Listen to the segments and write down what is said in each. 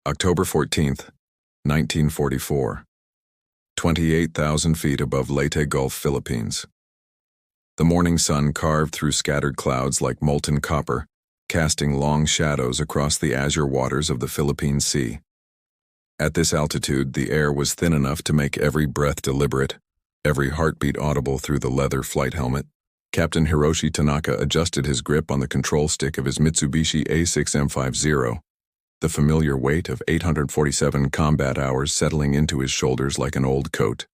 October 14th, 1944. 28,000 feet above Leyte Gulf, Philippines. The morning sun carved through scattered clouds like molten copper, casting long shadows across the azure waters of the Philippine Sea. At this altitude, the air was thin enough to make every breath deliberate, every heartbeat audible through the leather flight helmet. Captain Hiroshi Tanaka adjusted his grip on the control stick of his Mitsubishi A6 M50, the familiar weight of 847 combat hours settling into his shoulders like an old coat.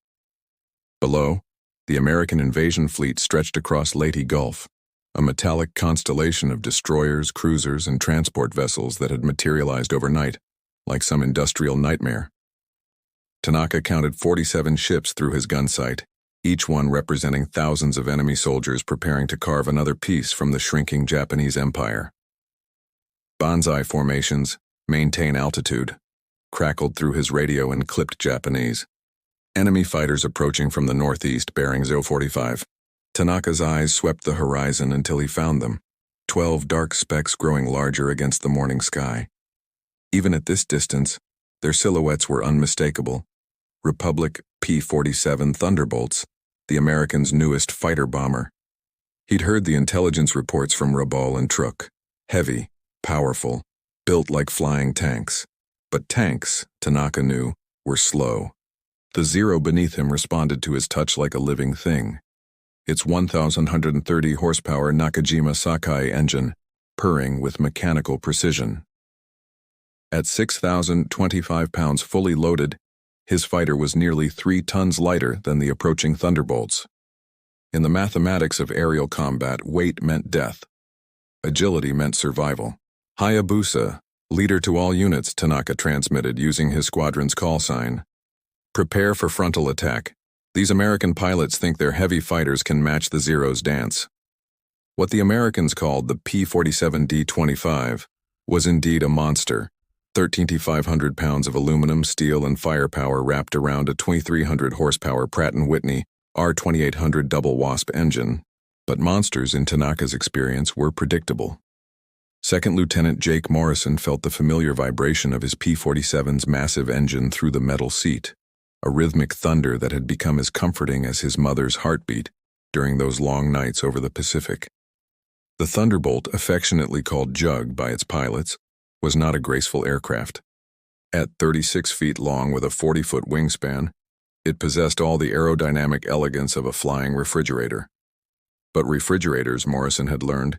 Below, the American invasion fleet stretched across Leyte Gulf, a metallic constellation of destroyers, cruisers, and transport vessels that had materialized overnight, like some industrial nightmare. Tanaka counted 47 ships through his gunsight, each one representing thousands of enemy soldiers preparing to carve another piece from the shrinking Japanese empire. Banzai formations, maintain altitude, crackled through his radio in clipped Japanese. Enemy fighters approaching from the northeast bearing 045. Tanaka's eyes swept the horizon until he found them, 12 dark specks growing larger against the morning sky. Even at this distance, their silhouettes were unmistakable. Republic P-47 Thunderbolts, the Americans' newest fighter bomber. He'd heard the intelligence reports from Rabaul and Truk, heavy, powerful, built like flying tanks. But tanks, Tanaka knew, were slow. The Zero beneath him responded to his touch like a living thing. Its 1,130 horsepower Nakajima Sakai engine, purring with mechanical precision. At 6,025 pounds fully loaded, his fighter was nearly 3 tons lighter than the approaching Thunderbolts. In the mathematics of aerial combat, weight meant death. Agility meant survival. Hayabusa, leader to all units, Tanaka transmitted using his squadron's call sign. Prepare for frontal attack. These American pilots think their heavy fighters can match the Zero's dance. What the Americans called the P-47 D-25 was indeed a monster. 13,500 pounds of aluminum, steel, and firepower wrapped around a 2,300 horsepower Pratt & Whitney R2800 double wasp engine. But monsters in Tanaka's experience were predictable. Second Lieutenant Jake Morrison felt the familiar vibration of his P-47's massive engine through the metal seat, a rhythmic thunder that had become as comforting as his mother's heartbeat during those long nights over the Pacific. The Thunderbolt, affectionately called Jug by its pilots, was not a graceful aircraft. At 36 feet long with a 40-foot wingspan, it possessed all the aerodynamic elegance of a flying refrigerator. But refrigerators, Morrison had learned,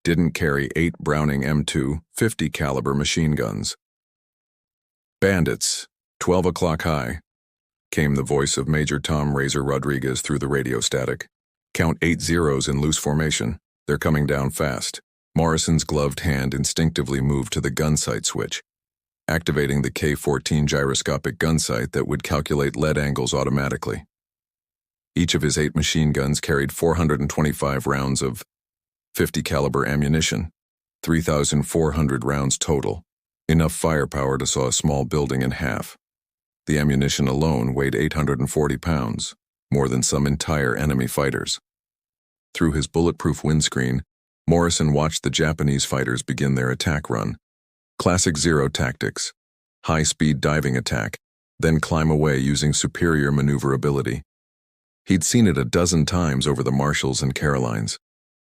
didn't carry 8 Browning M2 50 caliber machine guns. Bandits, 12 o'clock high, came the voice of Major Tom Razor Rodriguez through the radio static. Count 8 zeros in loose formation. They're coming down fast. Morrison's gloved hand instinctively moved to the gunsight switch, activating the K-14 gyroscopic gunsight that would calculate lead angles automatically. Each of his 8 machine guns carried 425 rounds of 50 caliber ammunition, 3,400 rounds total, enough firepower to saw a small building in half. The ammunition alone weighed 840 pounds, more than some entire enemy fighters. Through his bulletproof windscreen, Morrison watched the Japanese fighters begin their attack run. Classic Zero tactics, high-speed diving attack, then climb away using superior maneuverability. He'd seen it a dozen times over the Marshalls and Carolines.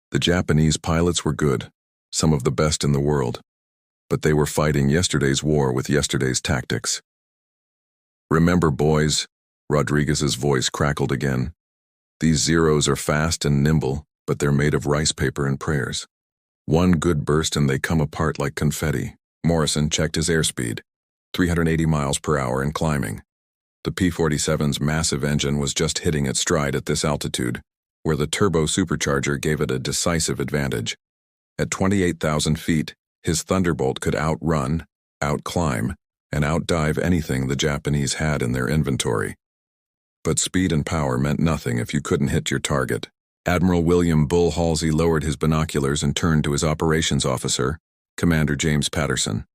The Japanese pilots were good, some of the best in the world, but they were fighting yesterday's war with yesterday's tactics. Remember, boys, Rodriguez's voice crackled again. These Zeros are fast and nimble, but they're made of rice paper and prayers. One good burst and they come apart like confetti. Morrison checked his airspeed, 380 miles per hour and climbing. The P-47's massive engine was just hitting its stride at this altitude, where the turbo supercharger gave it a decisive advantage. At 28,000 feet, his Thunderbolt could outrun, outclimb, and outdive anything the Japanese had in their inventory. But speed and power meant nothing if you couldn't hit your target. Admiral William Bull Halsey lowered his binoculars and turned to his operations officer, Commander James Patterson.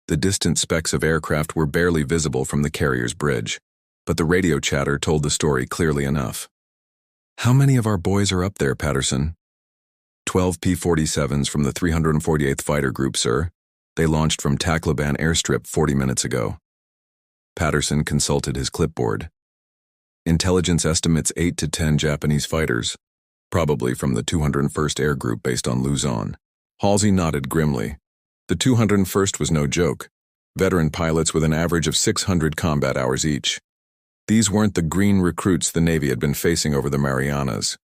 The distant specks of aircraft were barely visible from the carrier's bridge, but the radio chatter told the story clearly enough. "How many of our boys are up there, Patterson?" 12 P-47s from the 348th Fighter Group, sir. They launched from Tacloban airstrip 40 minutes ago. Patterson consulted his clipboard. Intelligence estimates 8 to 10 Japanese fighters, probably from the 201st Air Group based on Luzon. Halsey nodded grimly. The 201st was no joke. Veteran pilots with an average of 600 combat hours each. These weren't the green recruits the Navy had been facing over the Marianas.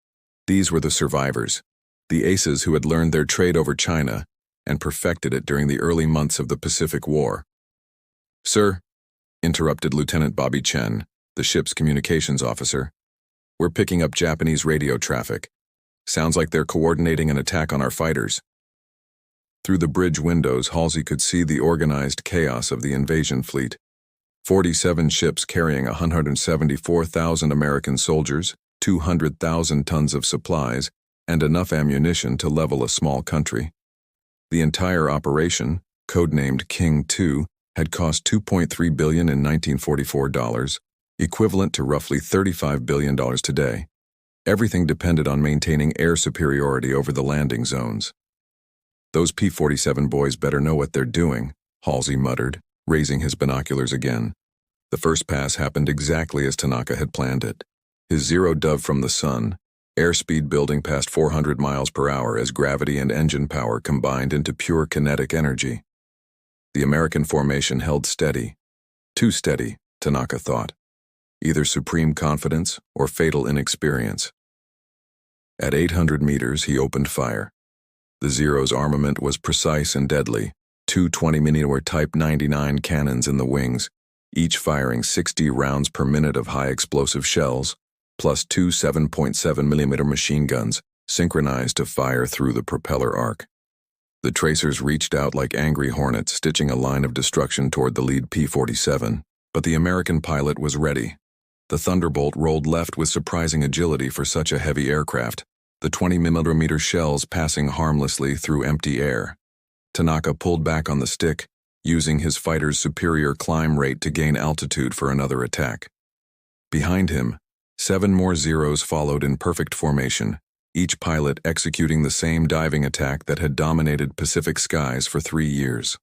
These were the survivors, the ACES who had learned their trade over China and perfected it during the early months of the Pacific War. "Sir," interrupted Lieutenant Bobby Chen, the ship's communications officer, "we're picking up Japanese radio traffic. Sounds like they're coordinating an attack on our fighters." Through the bridge windows, Halsey could see the organized chaos of the invasion fleet. 47 ships carrying 174,000 American soldiers, 200,000 tons of supplies, and enough ammunition to level a small country. The entire operation, codenamed King II, had cost $2.3 billion in 1944 dollars, equivalent to roughly $35 billion today. Everything depended on maintaining air superiority over the landing zones. "Those P-47 boys better know what they're doing," Halsey muttered, raising his binoculars again. The first pass happened exactly as Tanaka had planned it. His zero dove from the sun, airspeed building past 400 miles per hour as gravity and engine power combined into pure kinetic energy. The American formation held steady. Too steady, Tanaka thought. Either supreme confidence or fatal inexperience. At 800 meters, he opened fire. The Zero's armament was precise and deadly. 2 20mm Type 99 cannons in the wings, each firing 60 rounds per minute of high-explosive shells, plus 2 7.7mm machine guns, synchronized to fire through the propeller arc. The tracers reached out like angry hornets, stitching a line of destruction toward the lead P-47, but the American pilot was ready. The Thunderbolt rolled left with surprising agility for such a heavy aircraft, the 20mm shells passing harmlessly through empty air. Tanaka pulled back on the stick, using his fighter's superior climb rate to gain altitude for another attack. Behind him, 7 more Zeros followed in perfect formation, each pilot executing the same diving attack that had dominated Pacific skies for 3 years.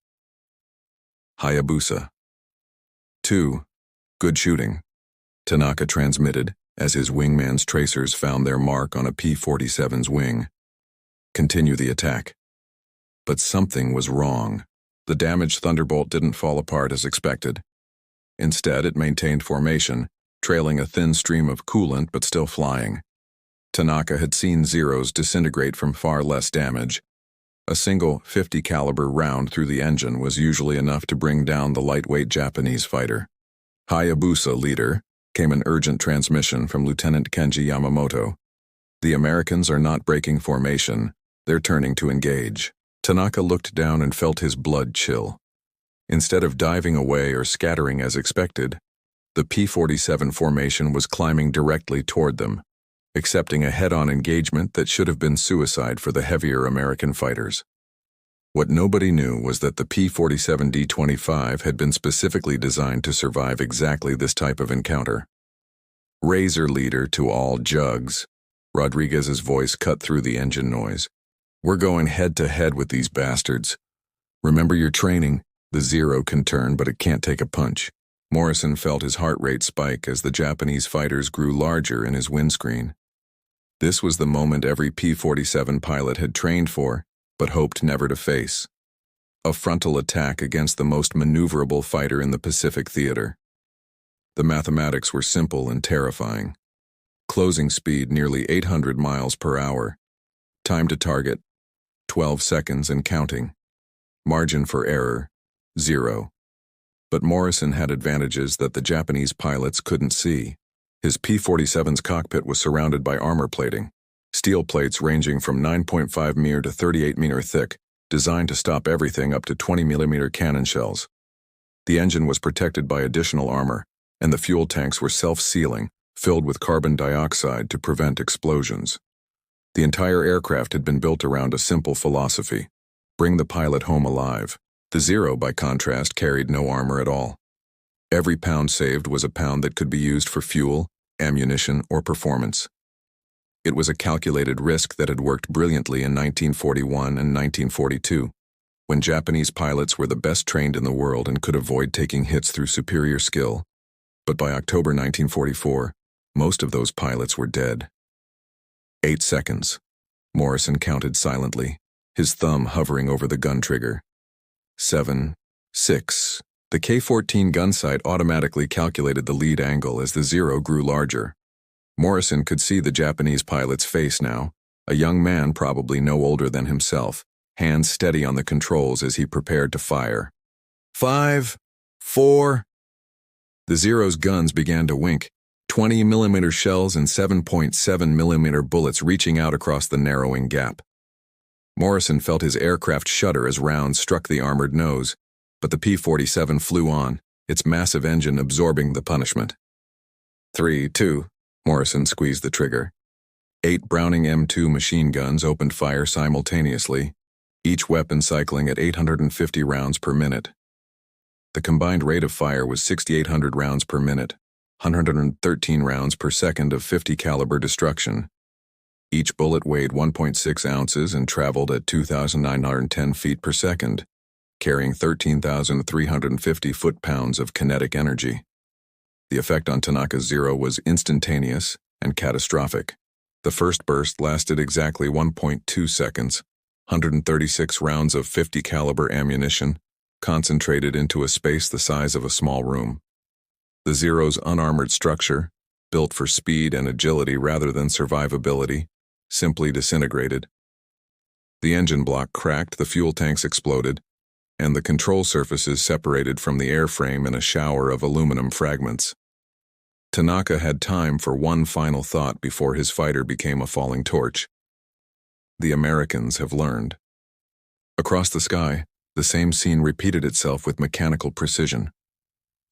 Hayabusa. 2. Good shooting, Tanaka transmitted as his wingman's tracers found their mark on a P-47's wing. Continue the attack. But something was wrong. The damaged Thunderbolt didn't fall apart as expected. Instead, it maintained formation, trailing a thin stream of coolant but still flying. Tanaka had seen Zeros disintegrate from far less damage. A single .50 caliber round through the engine was usually enough to bring down the lightweight Japanese fighter. "Hayabusa, leader," came an urgent transmission from Lieutenant Kenji Yamamoto. "The Americans are not breaking formation. They're turning to engage." Tanaka looked down and felt his blood chill. Instead of diving away or scattering as expected, the P-47 formation was climbing directly toward them, accepting a head-on engagement that should have been suicide for the heavier American fighters. What nobody knew was that the P-47 D-25 had been specifically designed to survive exactly this type of encounter. "Razor, leader, to all jugs," Rodriguez's voice cut through the engine noise. "We're going head-to-head with these bastards. Remember your training. The Zero can turn, but it can't take a punch." Morrison felt his heart rate spike as the Japanese fighters grew larger in his windscreen. This was the moment every P-47 pilot had trained for, but hoped never to face. A frontal attack against the most maneuverable fighter in the Pacific theater. The mathematics were simple and terrifying. Closing speed nearly 800 miles per hour. Time to target, 12 seconds and counting. Margin for error, 0. But Morrison had advantages that the Japanese pilots couldn't see. His P-47's cockpit was surrounded by armor plating, steel plates ranging from 9.5 mm to 38 mm thick, designed to stop everything up to 20 mm cannon shells. The engine was protected by additional armor, and the fuel tanks were self-sealing, filled with carbon dioxide to prevent explosions. The entire aircraft had been built around a simple philosophy: bring the pilot home alive. The Zero, by contrast, carried no armor at all. Every pound saved was a pound that could be used for fuel, ammunition, or performance. It was a calculated risk that had worked brilliantly in 1941 and 1942, when Japanese pilots were the best trained in the world and could avoid taking hits through superior skill. But by October 1944, most of those pilots were dead. 8 seconds. Morrison counted silently, his thumb hovering over the gun trigger. 7, 6. The K-14 gunsight automatically calculated the lead angle as the zero grew larger. Morrison could see the Japanese pilot's face now, a young man probably no older than himself, hands steady on the controls as he prepared to fire. 5, 4. The Zero's guns began to wink, 20mm shells and 7.7mm bullets reaching out across the narrowing gap. Morrison felt his aircraft shudder as rounds struck the armored nose, but the P-47 flew on, its massive engine absorbing the punishment. 3, 2. Morrison squeezed the trigger. 8 Browning M2 machine guns opened fire simultaneously, each weapon cycling at 850 rounds per minute. The combined rate of fire was 6,800 rounds per minute, 113 rounds per second of 50 caliber destruction. Each bullet weighed 1.6 ounces and traveled at 2,910 feet per second, carrying 13,350 foot-pounds of kinetic energy. The effect on Tanaka's Zero was instantaneous and catastrophic. The first burst lasted exactly 1.2 seconds, 136 rounds of 50 caliber ammunition, concentrated into a space the size of a small room. The Zero's unarmored structure, built for speed and agility rather than survivability, simply disintegrated. The engine block cracked, the fuel tanks exploded, and the control surfaces separated from the airframe in a shower of aluminum fragments. Tanaka had time for one final thought before his fighter became a falling torch. The Americans have learned. Across the sky, the same scene repeated itself with mechanical precision.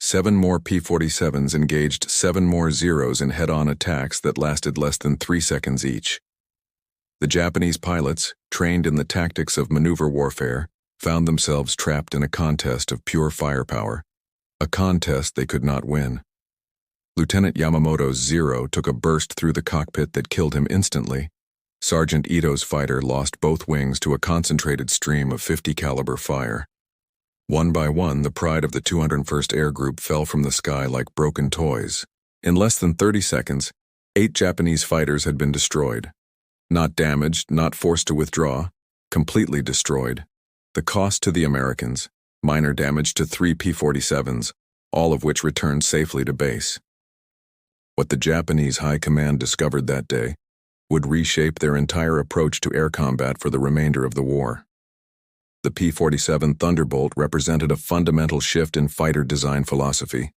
7 more P-47s engaged 7 more Zeros in head-on attacks that lasted less than 3 seconds each. The Japanese pilots, trained in the tactics of maneuver warfare, found themselves trapped in a contest of pure firepower, a contest they could not win. Lieutenant Yamamoto's Zero took a burst through the cockpit that killed him instantly. Sergeant Ito's fighter lost both wings to a concentrated stream of 50 caliber fire. One by one, the pride of the 201st Air Group fell from the sky like broken toys. In less than 30 seconds, 8 Japanese fighters had been destroyed. Not damaged, not forced to withdraw, completely destroyed. The cost to the Americans, minor damage to 3 P-47s, all of which returned safely to base. What the Japanese High Command discovered that day would reshape their entire approach to air combat for the remainder of the war. The P-47 Thunderbolt represented a fundamental shift in fighter design philosophy.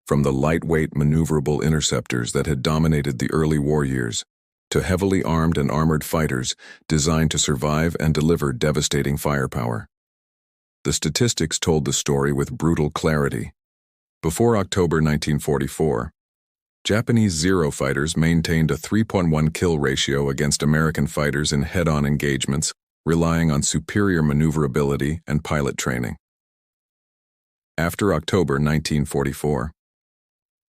From the lightweight, maneuverable interceptors that had dominated the early war years, to heavily armed and armored fighters designed to survive and deliver devastating firepower. The statistics told the story with brutal clarity. Before October 1944, Japanese Zero fighters maintained a 3.1 kill ratio against American fighters in head-on engagements, relying on superior maneuverability and pilot training. After October 1944,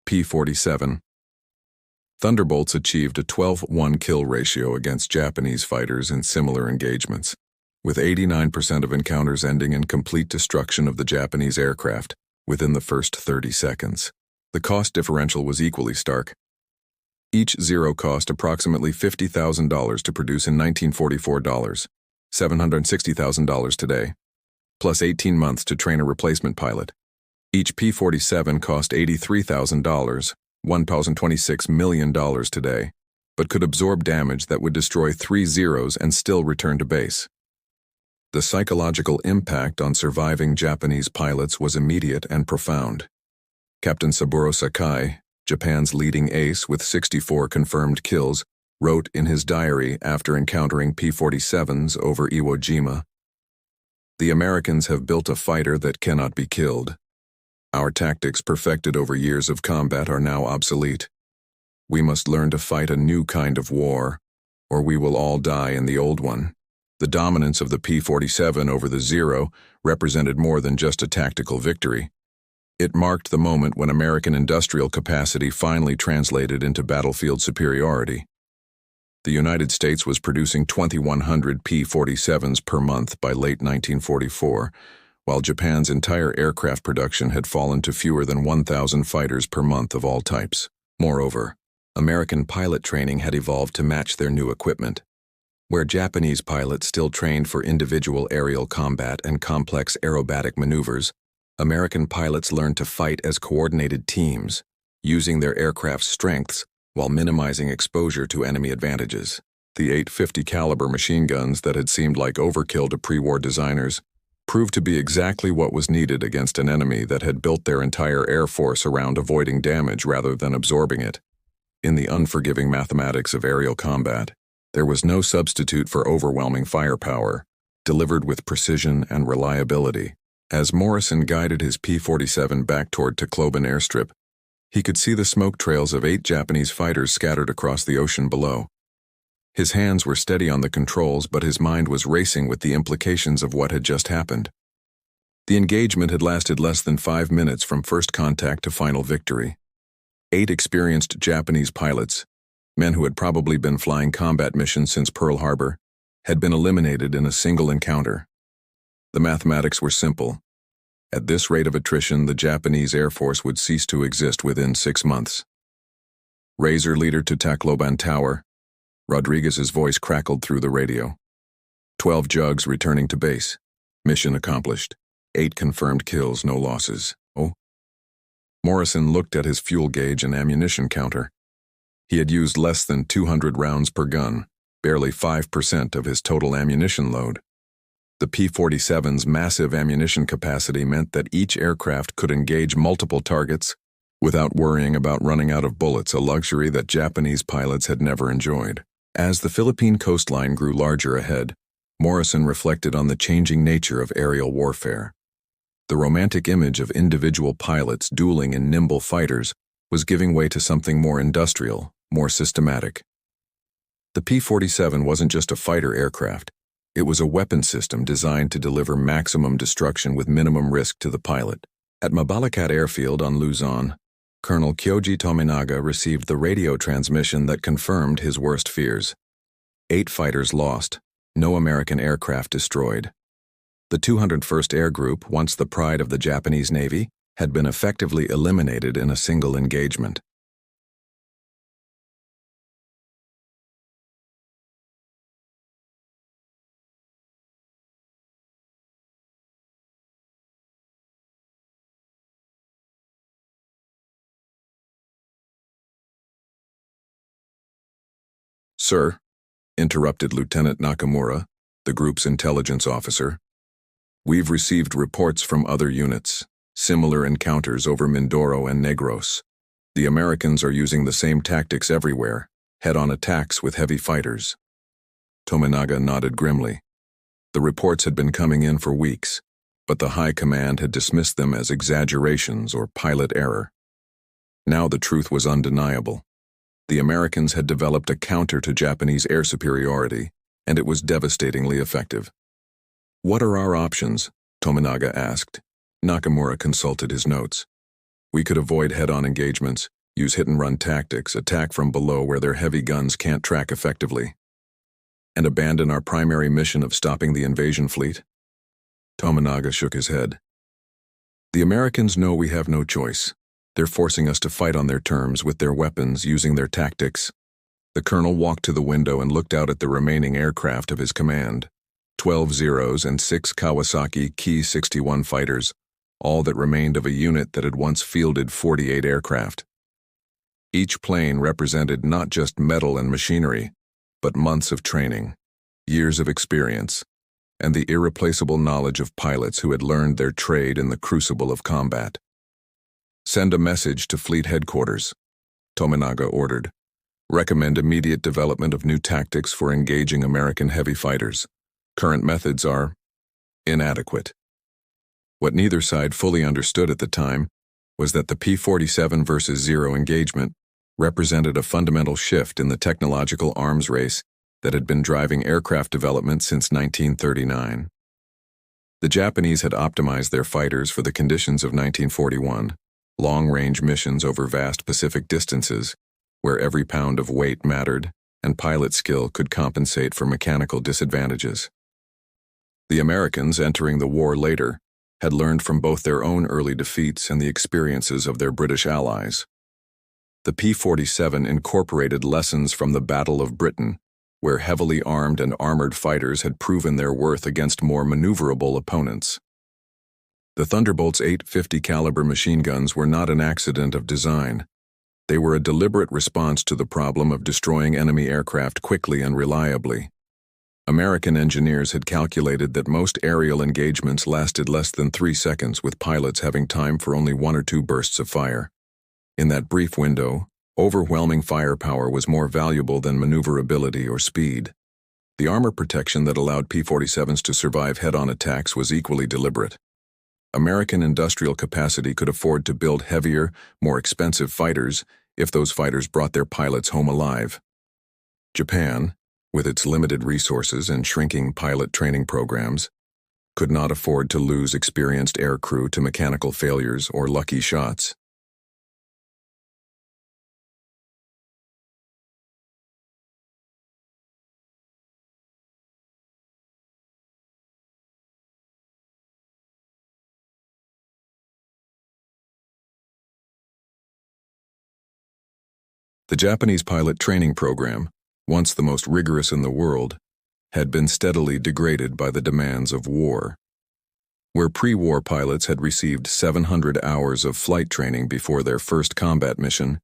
P-47 Thunderbolts achieved a 12-1 kill ratio against Japanese fighters in similar engagements, with 89% of encounters ending in complete destruction of the Japanese aircraft within the first 30 seconds. The cost differential was equally stark. Each Zero cost approximately $50,000 to produce in 1944 dollars, $760,000 today, plus 18 months to train a replacement pilot. Each P-47 cost $83,000, $1,026 million today, but could absorb damage that would destroy 3 Zeros and still return to base. The psychological impact on surviving Japanese pilots was immediate and profound. Captain Saburo Sakai, Japan's leading ace with 64 confirmed kills, wrote in his diary after encountering P-47s over Iwo Jima, "The Americans have built a fighter that cannot be killed. Our tactics perfected over years of combat are now obsolete. We must learn to fight a new kind of war, or we will all die in the old one." The dominance of the P-47 over the Zero represented more than just a tactical victory. It marked the moment when American industrial capacity finally translated into battlefield superiority. The United States was producing 2,100 P-47s per month by late 1944, while Japan's entire aircraft production had fallen to fewer than 1,000 fighters per month of all types. Moreover, American pilot training had evolved to match their new equipment. Where Japanese pilots still trained for individual aerial combat and complex aerobatic maneuvers, American pilots learned to fight as coordinated teams, using their aircraft's strengths while minimizing exposure to enemy advantages. The .850 caliber machine guns that had seemed like overkill to pre-war designers proved to be exactly what was needed against an enemy that had built their entire air force around avoiding damage rather than absorbing it. In the unforgiving mathematics of aerial combat, there was no substitute for overwhelming firepower, delivered with precision and reliability. As Morrison guided his P-47 back toward Tacloban airstrip, he could see the smoke trails of 8 Japanese fighters scattered across the ocean below. His hands were steady on the controls, but his mind was racing with the implications of what had just happened. The engagement had lasted less than 5 minutes from first contact to final victory. 8 experienced Japanese pilots, men who had probably been flying combat missions since Pearl Harbor, had been eliminated in a single encounter. The mathematics were simple. At this rate of attrition, the Japanese Air Force would cease to exist within 6 months. Razor leader to Tacloban Tower, Rodriguez's voice crackled through the radio. 12 jugs returning to base. Mission accomplished. 8 confirmed kills, no losses. Oh? Morrison looked at his fuel gauge and ammunition counter. He had used less than 200 rounds per gun, barely 5% of his total ammunition load. The P-47's massive ammunition capacity meant that each aircraft could engage multiple targets without worrying about running out of bullets, a luxury that Japanese pilots had never enjoyed. As the Philippine coastline grew larger ahead, Morrison reflected on the changing nature of aerial warfare. The romantic image of individual pilots dueling in nimble fighters was giving way to something more industrial, more systematic. The P-47 wasn't just a fighter aircraft. It was a weapon system designed to deliver maximum destruction with minimum risk to the pilot. At Mabalacat Airfield on Luzon, Colonel Kyoji Tominaga received the radio transmission that confirmed his worst fears. 8 fighters lost, no American aircraft destroyed. The 201st Air Group, once the pride of the Japanese Navy, had been effectively eliminated in a single engagement. "Sir," interrupted Lieutenant Nakamura, the group's intelligence officer, "we've received reports from other units, similar encounters over Mindoro and Negros. The Americans are using the same tactics everywhere, head-on attacks with heavy fighters." Tominaga nodded grimly. The reports had been coming in for weeks, but the high command had dismissed them as exaggerations or pilot error. Now the truth was undeniable. The Americans had developed a counter to Japanese air superiority, and it was devastatingly effective. "What are our options?" Tominaga asked. Nakamura consulted his notes. "We could avoid head-on engagements, use hit-and-run tactics, attack from below where their heavy guns can't track effectively, and abandon our primary mission of stopping the invasion fleet." Tominaga shook his head. "The Americans know we have no choice. They're forcing us to fight on their terms with their weapons, using their tactics." The colonel walked to the window and looked out at the remaining aircraft of his command. 12 Zeros and 6 Kawasaki Ki-61 fighters, all that remained of a unit that had once fielded 48 aircraft. Each plane represented not just metal and machinery, but months of training, years of experience, and the irreplaceable knowledge of pilots who had learned their trade in the crucible of combat. "Send a message to Fleet Headquarters," Tominaga ordered. "Recommend immediate development of new tactics for engaging American heavy fighters. Current methods are inadequate." What neither side fully understood at the time was that the P-47 versus Zero engagement represented a fundamental shift in the technological arms race that had been driving aircraft development since 1939. The Japanese had optimized their fighters for the conditions of 1941. Long-range missions over vast Pacific distances, where every pound of weight mattered and pilot skill could compensate for mechanical disadvantages. The Americans, entering the war later, had learned from both their own early defeats and the experiences of their British allies. The P-47 incorporated lessons from the Battle of Britain, where heavily armed and armored fighters had proven their worth against more maneuverable opponents. The Thunderbolts' 850 caliber machine guns were not an accident of design. They were a deliberate response to the problem of destroying enemy aircraft quickly and reliably. American engineers had calculated that most aerial engagements lasted less than 3 seconds, with pilots having time for only 1 or 2 bursts of fire. In that brief window, overwhelming firepower was more valuable than maneuverability or speed. The armor protection that allowed P-47s to survive head-on attacks was equally deliberate. American industrial capacity could afford to build heavier, more expensive fighters if those fighters brought their pilots home alive. Japan, with its limited resources and shrinking pilot training programs, could not afford to lose experienced aircrew to mechanical failures or lucky shots. The Japanese pilot training program, once the most rigorous in the world, had been steadily degraded by the demands of war. Where pre-war pilots had received 700 hours of flight training before their first combat mission,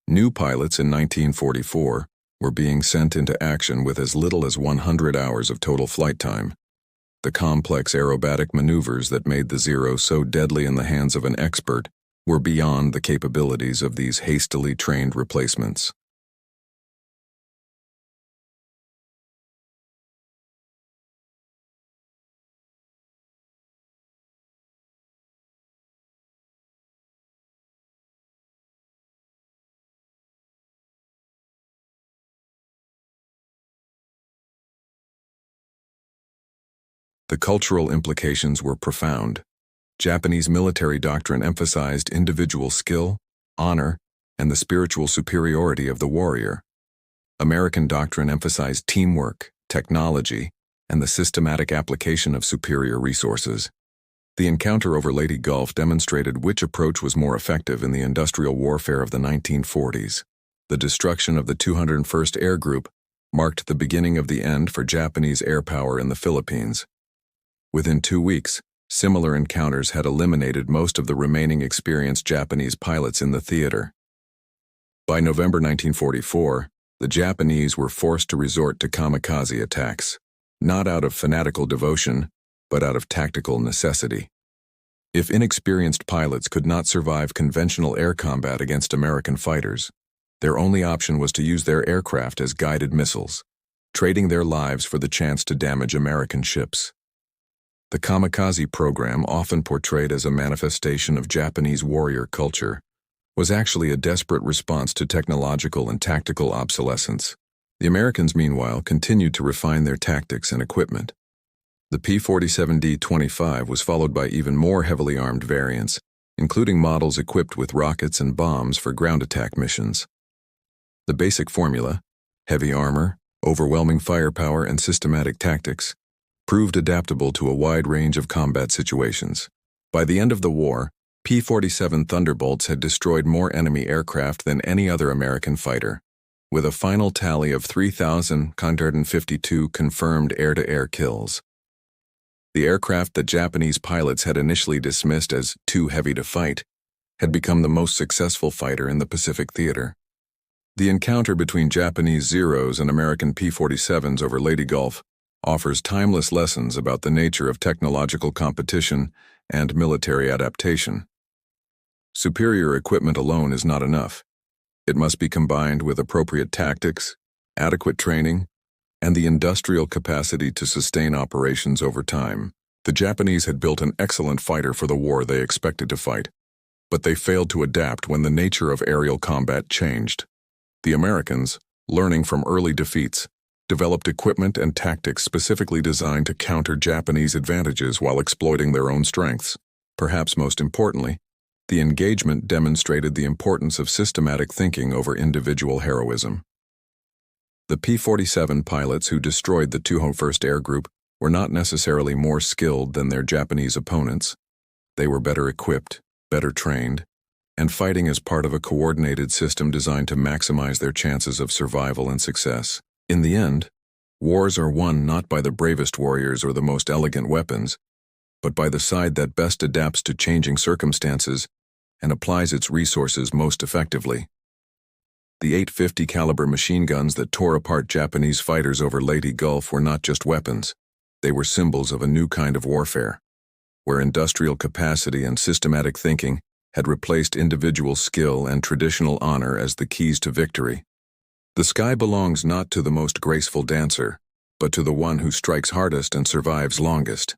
new pilots in 1944 were being sent into action with as little as 100 hours of total flight time. The complex aerobatic maneuvers that made the Zero so deadly in the hands of an expert were beyond the capabilities of these hastily trained replacements. The cultural implications were profound. Japanese military doctrine emphasized individual skill, honor, and the spiritual superiority of the warrior. American doctrine emphasized teamwork, technology, and the systematic application of superior resources. The encounter over Leyte Gulf demonstrated which approach was more effective in the industrial warfare of the 1940s. The destruction of the 201st Air Group marked the beginning of the end for Japanese air power in the Philippines. Within 2 weeks, similar encounters had eliminated most of the remaining experienced Japanese pilots in the theater. By November 1944, the Japanese were forced to resort to kamikaze attacks, not out of fanatical devotion, but out of tactical necessity. If inexperienced pilots could not survive conventional air combat against American fighters, their only option was to use their aircraft as guided missiles, trading their lives for the chance to damage American ships. The kamikaze program, often portrayed as a manifestation of Japanese warrior culture, was actually a desperate response to technological and tactical obsolescence. The Americans, meanwhile, continued to refine their tactics and equipment. The P-47D-25 was followed by even more heavily armed variants, including models equipped with rockets and bombs for ground attack missions. The basic formula, heavy armor, overwhelming firepower, and systematic tactics, proved adaptable to a wide range of combat situations. By the end of the war, P-47 Thunderbolts had destroyed more enemy aircraft than any other American fighter, with a final tally of 3,152 confirmed air-to-air kills. The aircraft that Japanese pilots had initially dismissed as too heavy to fight had become the most successful fighter in the Pacific theater. The encounter between Japanese Zeros and American P-47s over Leyte Gulf offers timeless lessons about the nature of technological competition and military adaptation. Superior equipment alone is not enough. It must be combined with appropriate tactics, adequate training, and the industrial capacity to sustain operations over time. The Japanese had built an excellent fighter for the war they expected to fight, but they failed to adapt when the nature of aerial combat changed. The Americans, learning from early defeats, developed equipment and tactics specifically designed to counter Japanese advantages while exploiting their own strengths. Perhaps most importantly, the engagement demonstrated the importance of systematic thinking over individual heroism. The P-47 pilots who destroyed the Toho 1st Air Group were not necessarily more skilled than their Japanese opponents. They were better equipped, better trained, and fighting as part of a coordinated system designed to maximize their chances of survival and success. In the end, wars are won not by the bravest warriors or the most elegant weapons, but by the side that best adapts to changing circumstances and applies its resources most effectively. The 850 caliber machine guns that tore apart Japanese fighters over Leyte Gulf were not just weapons. They were symbols of a new kind of warfare, where industrial capacity and systematic thinking had replaced individual skill and traditional honor as the keys to victory. The sky belongs not to the most graceful dancer, but to the one who strikes hardest and survives longest.